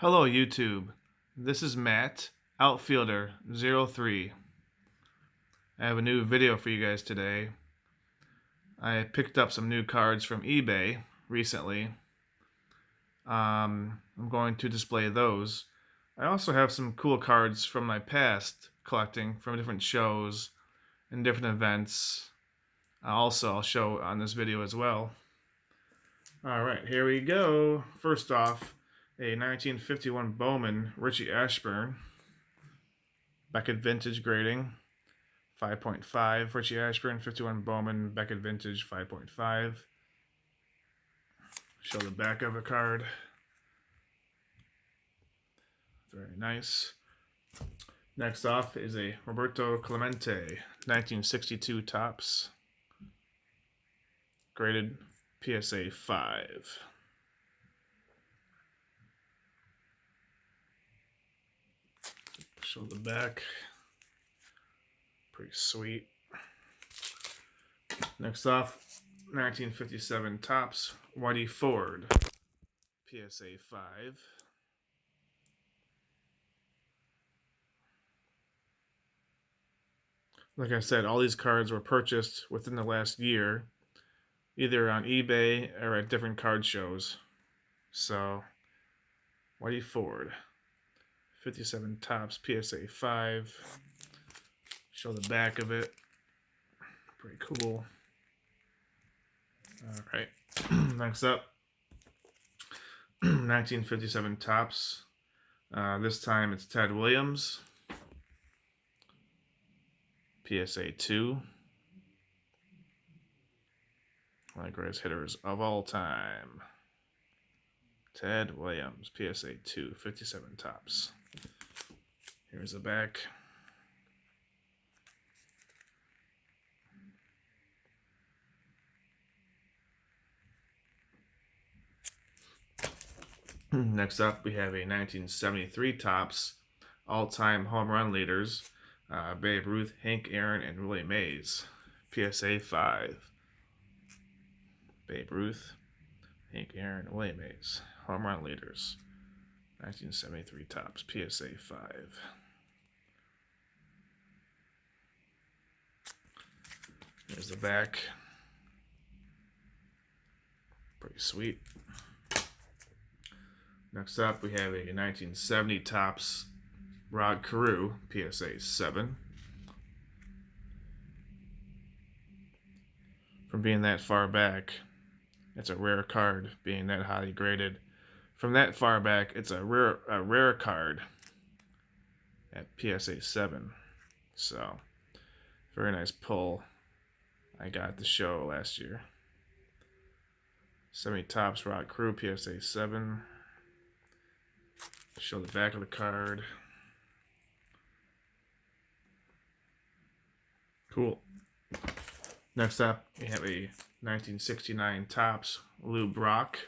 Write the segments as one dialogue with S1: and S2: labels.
S1: Hello YouTube, this is Matt, Outfielder03. I have a new video for you guys today. I picked up some new cards from eBay recently. I'm going to display those. I also have some cool cards from my past collecting from different shows and different events. Also, I'll show on this video as well. Alright, here we go. First off, a 1951 Bowman Richie Ashburn. Beckett Vintage grading, 5.5. Richie Ashburn, 51 Bowman, Beckett Vintage, 5.5. Show the back of the card. Very nice. Next off is a Roberto Clemente, 1962 Topps. Graded PSA 5. Show the back. Pretty sweet. Next off, 1957 Topps Whitey Ford, PSA 5. Like I said, all these cards were purchased within the last year, either on eBay or at different card shows. So, Whitey Ford, 57 Topps PSA 5. Show the back of it. Pretty cool. Alright, next up, 1957 Topps. This time it's Ted Williams, PSA 2. One of the greatest hitters of all time. Ted Williams, PSA 2, 57 Topps. Here's the back. Next up, we have a 1973 Topps all-time home run leaders, Babe Ruth, Hank Aaron, and Willie Mays, PSA 5. Babe Ruth, Hank Aaron, and Willie Mays, home run leaders, 1973 Topps, PSA 5. Here's the back. Pretty sweet. Next up, we have a 1970 Topps Rod Carew, PSA 7. From being that far back, it's a rare card, being that highly graded. From that far back, it's a rare card at PSA 7. So, very nice pull. I got at the show last year. 70 Topps Rod Carew, PSA 7. Show the back of the card. Cool. Next up, we have a 1969 Topps Lou Brock.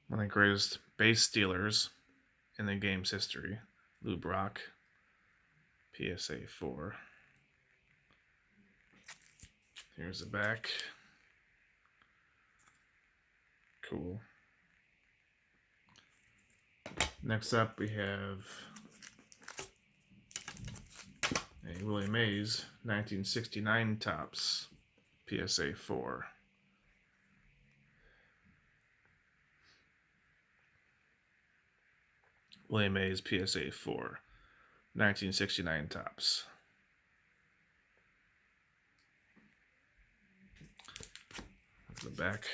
S1: One of the greatest base stealers in the game's history. Lou Brock, PSA 4. Here's the back. Cool. Next up, we have a Willie Mays 1969 Topps PSA 4. Willie Mays PSA 4, 1969 Topps. The back.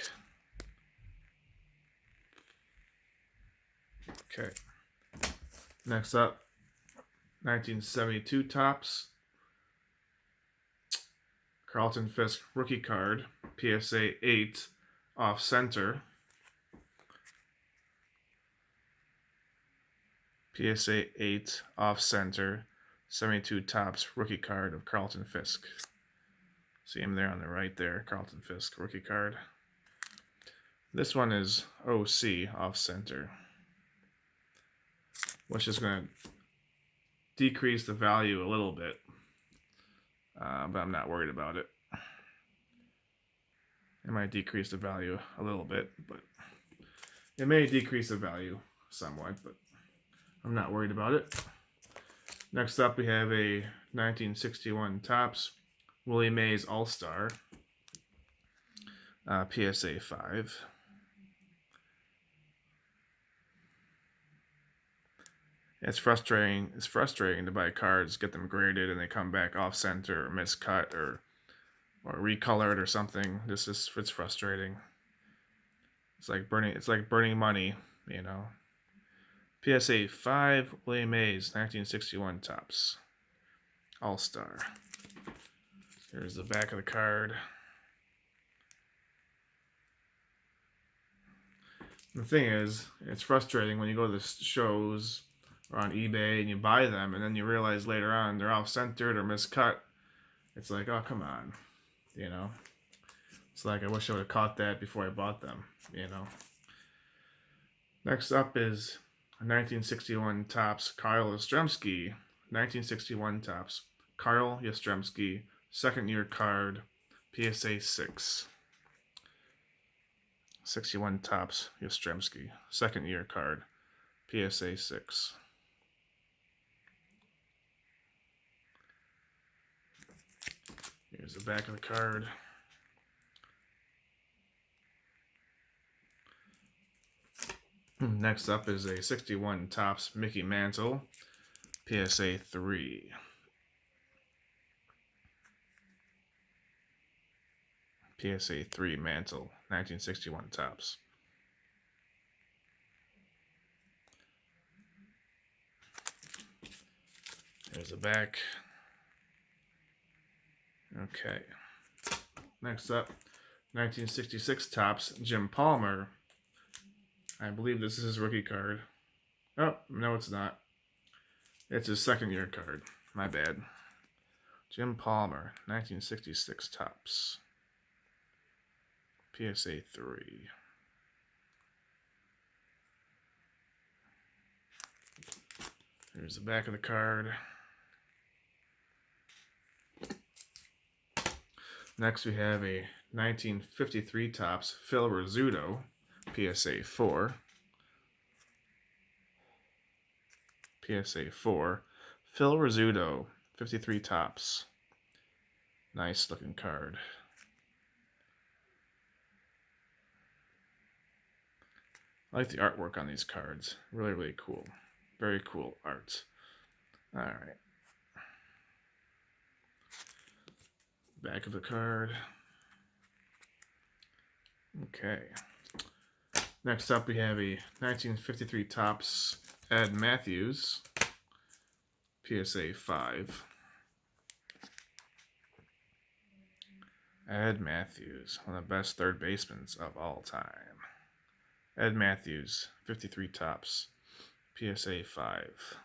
S1: Okay. Next up, 1972 Topps Carlton Fisk rookie card, PSA 8, off center. PSA 8, off center, 72 Topps rookie card of Carlton Fisk. See him there on the right there, Carlton Fisk rookie card. This one is OC, off center, which is going to decrease the value a little bit, but I'm not worried about it. It might decrease the value a little bit, but it may decrease the value somewhat, but I'm not worried about it. Next up, we have a 1961 Topps Willie Mays All-Star PSA 5. It's frustrating. It's frustrating to buy cards, get them graded, and they come back off center or miscut or recolored or something. It's frustrating. It's like burning money, you know. PSA 5 Willie Mays 1961 Topps All-Star. Here's the back of the card. The thing is, it's frustrating when you go to the shows or on eBay and you buy them and then you realize later on they're off-centered or miscut. It's like, oh, come on, you know. It's like, I wish I would have caught that before I bought them, you know. Next up is a 1961 Topps Kyle Yastrzemski. 1961 Topps Kyle Yastrzemski, second year card, PSA 6. 61 Topps Yastrzemski, second year card, PSA 6. Here's the back of the card. Next up is a 61 Topps Mickey Mantle, PSA 3. PSA 3 Mantle, 1961 Topps. There's the back. Okay. Next up, 1966 Topps Jim Palmer. I believe this is his rookie card. Oh, no, it's not. It's his second year card. My bad. Jim Palmer, 1966 Topps. PSA 3. Here's the back of the card. Next we have a 1953 Topps Phil Rizzuto, PSA 4. PSA 4. Phil Rizzuto, 53 Topps. Nice looking card. I like the artwork on these cards. Really, really cool. Very cool art. Alright. Back of the card. Okay. Next up we have a 1953 Topps Ed Matthews, PSA 5. Ed Matthews, one of the best third basemen of all time. Ed Matthews, 53 Topps, PSA 5.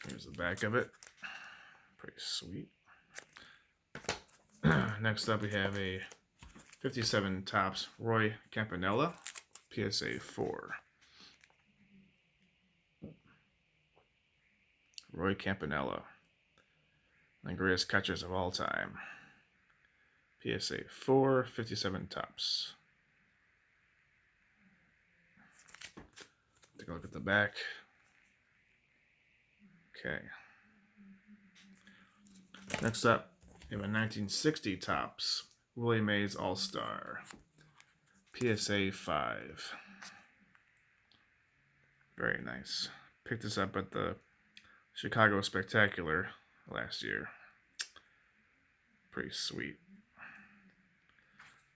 S1: Here's the back of it. Pretty sweet. Next up we have a 57 Topps Roy Campanella, PSA 4. Roy Campanella, the greatest catchers of all time. PSA 4, 57 Topps. Take a look at the back. Okay. Next up, we have a 1960 Topps Willie Mays All-Star, PSA 5. Very nice. Picked this up at the Chicago Spectacular last year. Pretty sweet.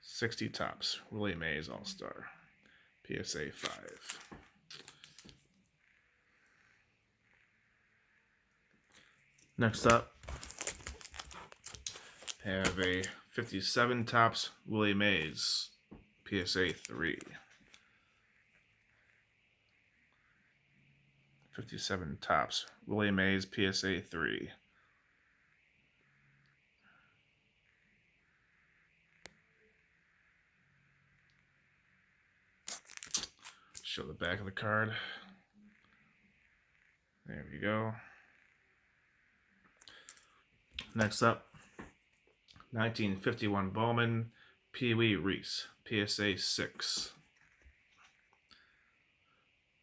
S1: 60 Topps Willie Mays All-Star, PSA 5. Next up, have a 57 Topps Willie Mays, PSA 3. 57 Topps Willie Mays, PSA 3. Show the back of the card. There we go. Next up, 1951 Bowman, Pee Wee Reese, PSA 6.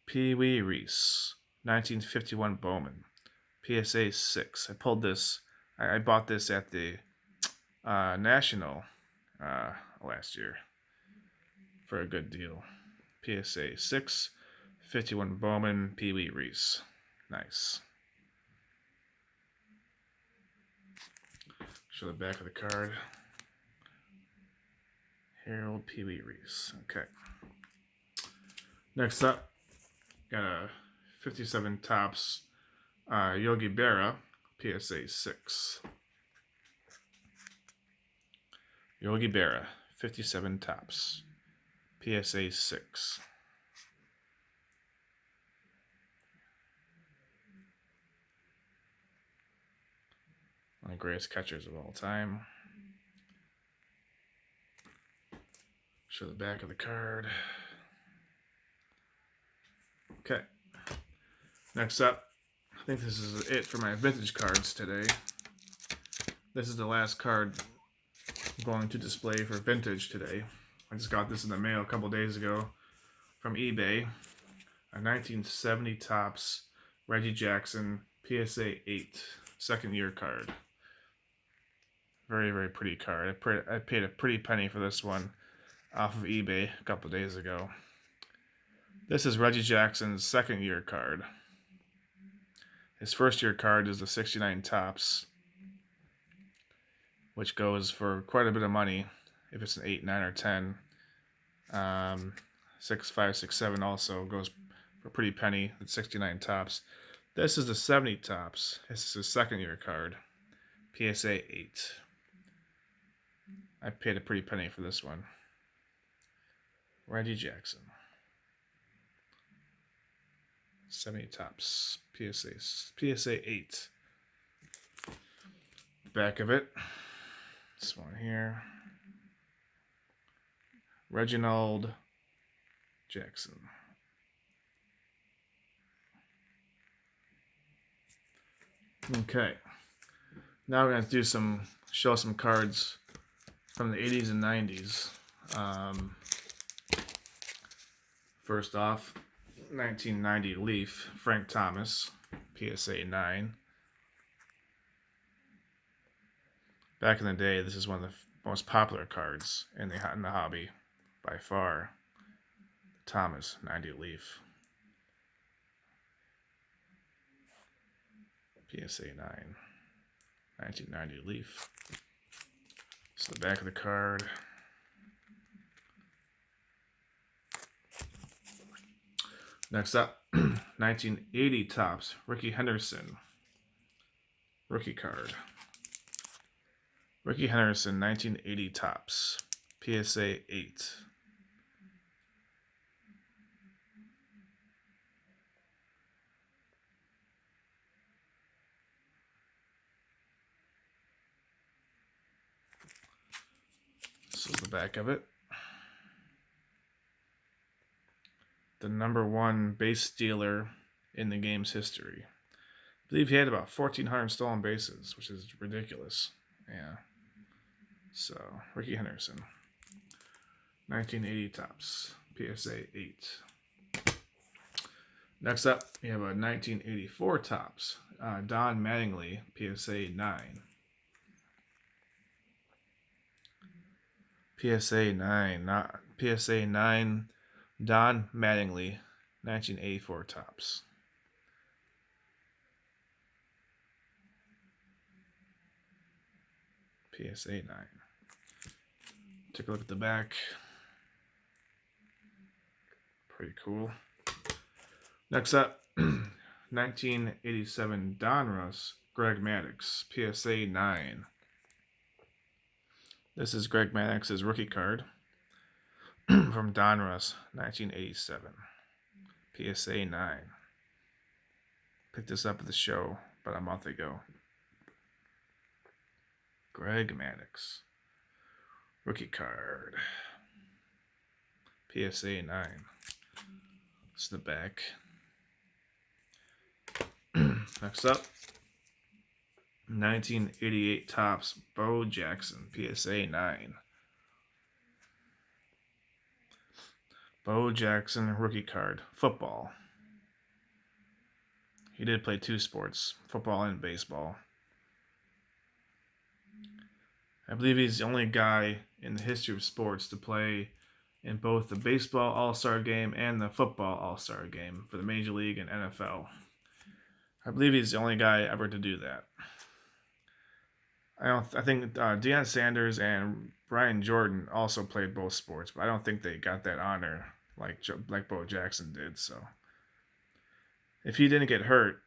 S1: Pee Wee Reese, 1951 Bowman, PSA 6. I pulled this. I bought this at the National last year for a good deal. PSA 6, 51 Bowman, Pee Wee Reese. Nice. Show the back of the card. Harold Pee Wee Reese. Okay. Next up, got a 57 Topps Yogi Berra, PSA 6. Yogi Berra, 57 Topps, PSA 6. One of the greatest catchers of all time. Show the back of the card. Okay. Next up, I think this is it for my vintage cards today. This is the last card I'm going to display for vintage today. I just got this in the mail a couple days ago from eBay. A 1970 Topps Reggie Jackson PSA 8 second year card. Very, very pretty card. I paid a pretty penny for this one off of eBay a couple days ago. This is Reggie Jackson's second year card. His first year card is the 69 Topps, which goes for quite a bit of money if it's an 8, 9, or 10. 6, 5, 6, 7 also goes for a pretty penny. It's 69 Topps. This is the 70 Topps. This is his second year card. PSA 8. I paid a pretty penny for this one. Reggie Jackson. 70 Topps. PSA 8. Back of it. This one here. Reginald Jackson. Okay. Now we're going to show some cards from the 80s and 90s. First off, 1990 Leaf, Frank Thomas, PSA 9. Back in the day, this is one of the most popular cards in the hobby by far. Thomas, 90 Leaf. PSA 9. 1990 Leaf. It's the back of the card. Next up, 1980 Topps, Rickey Henderson. Rookie card. Rickey Henderson, 1980 Topps, PSA 8. This is the back of it. The #1 base stealer in the game's history. I believe he had about 1,400 stolen bases, which is ridiculous. Yeah. So, Rickey Henderson. 1980 Topps, PSA 8. Next up, we have a 1984 Topps, Don Mattingly, PSA 9. PSA 9, PSA 9, Don Mattingly, 1984 Topps. PSA 9. Take a look at the back. Pretty cool. Next up, 1987 Donruss, Greg Maddux, PSA 9. This is Greg Maddox's rookie card from Donruss, 1987. PSA 9. Picked this up at the show about a month ago. Greg Maddux. Rookie card. PSA 9. This is the back. Next up, 1988 Topps Bo Jackson, PSA 9. Bo Jackson rookie card, football. He did play 2 sports, football and baseball. I believe he's the only guy in the history of sports to play in both the baseball All-Star game and the football All-Star game for the Major League and NFL. I believe he's the only guy ever to do that. I think Deion Sanders and Brian Jordan also played both sports, but I don't think they got that honor like Bo Jackson did. So, if he didn't get hurt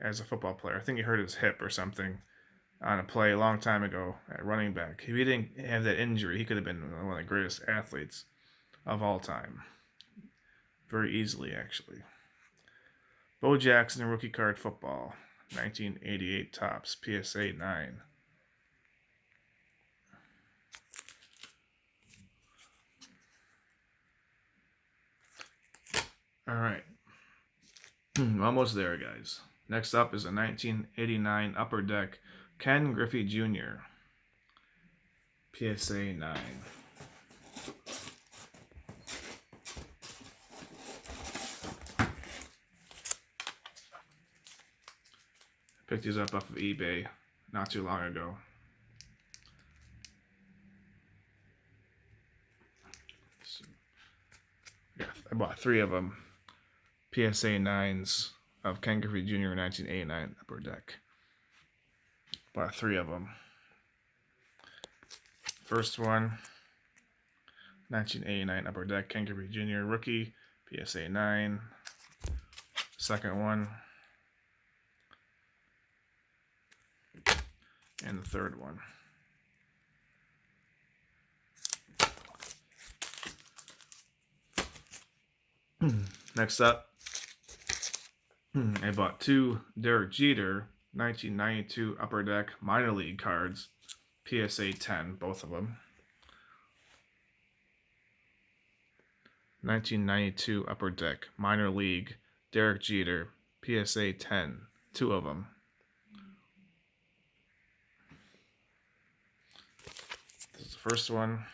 S1: as a football player, I think he hurt his hip or something on a play a long time ago at running back. If he didn't have that injury, he could have been one of the greatest athletes of all time. Very easily, actually. Bo Jackson, rookie card, football. 1988 Topps, PSA 9. All right. Almost there, guys. Next up is a 1989 Upper Deck Ken Griffey Jr. PSA 9. Picked these up off of eBay not too long ago. So, yeah, I bought 3 of them. PSA 9s of Ken Griffey Jr. 1989 Upper Deck. Bought 3 of them. First one, 1989 Upper Deck Ken Griffey Jr. rookie, PSA 9. Second one. And the third one. Next up, I bought 2 Derek Jeter 1992 Upper Deck Minor League cards, PSA 10, both of them. 1992 Upper Deck Minor League Derek Jeter, PSA 10, 2 of them. This is the first one.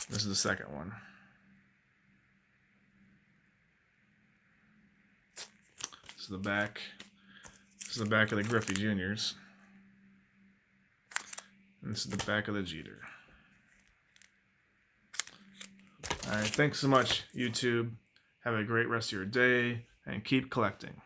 S1: This is the second one. This is the back. This is the back of the Griffey Juniors. And this is the back of the Jeter. Alright, thanks so much, YouTube. Have a great rest of your day, and keep collecting.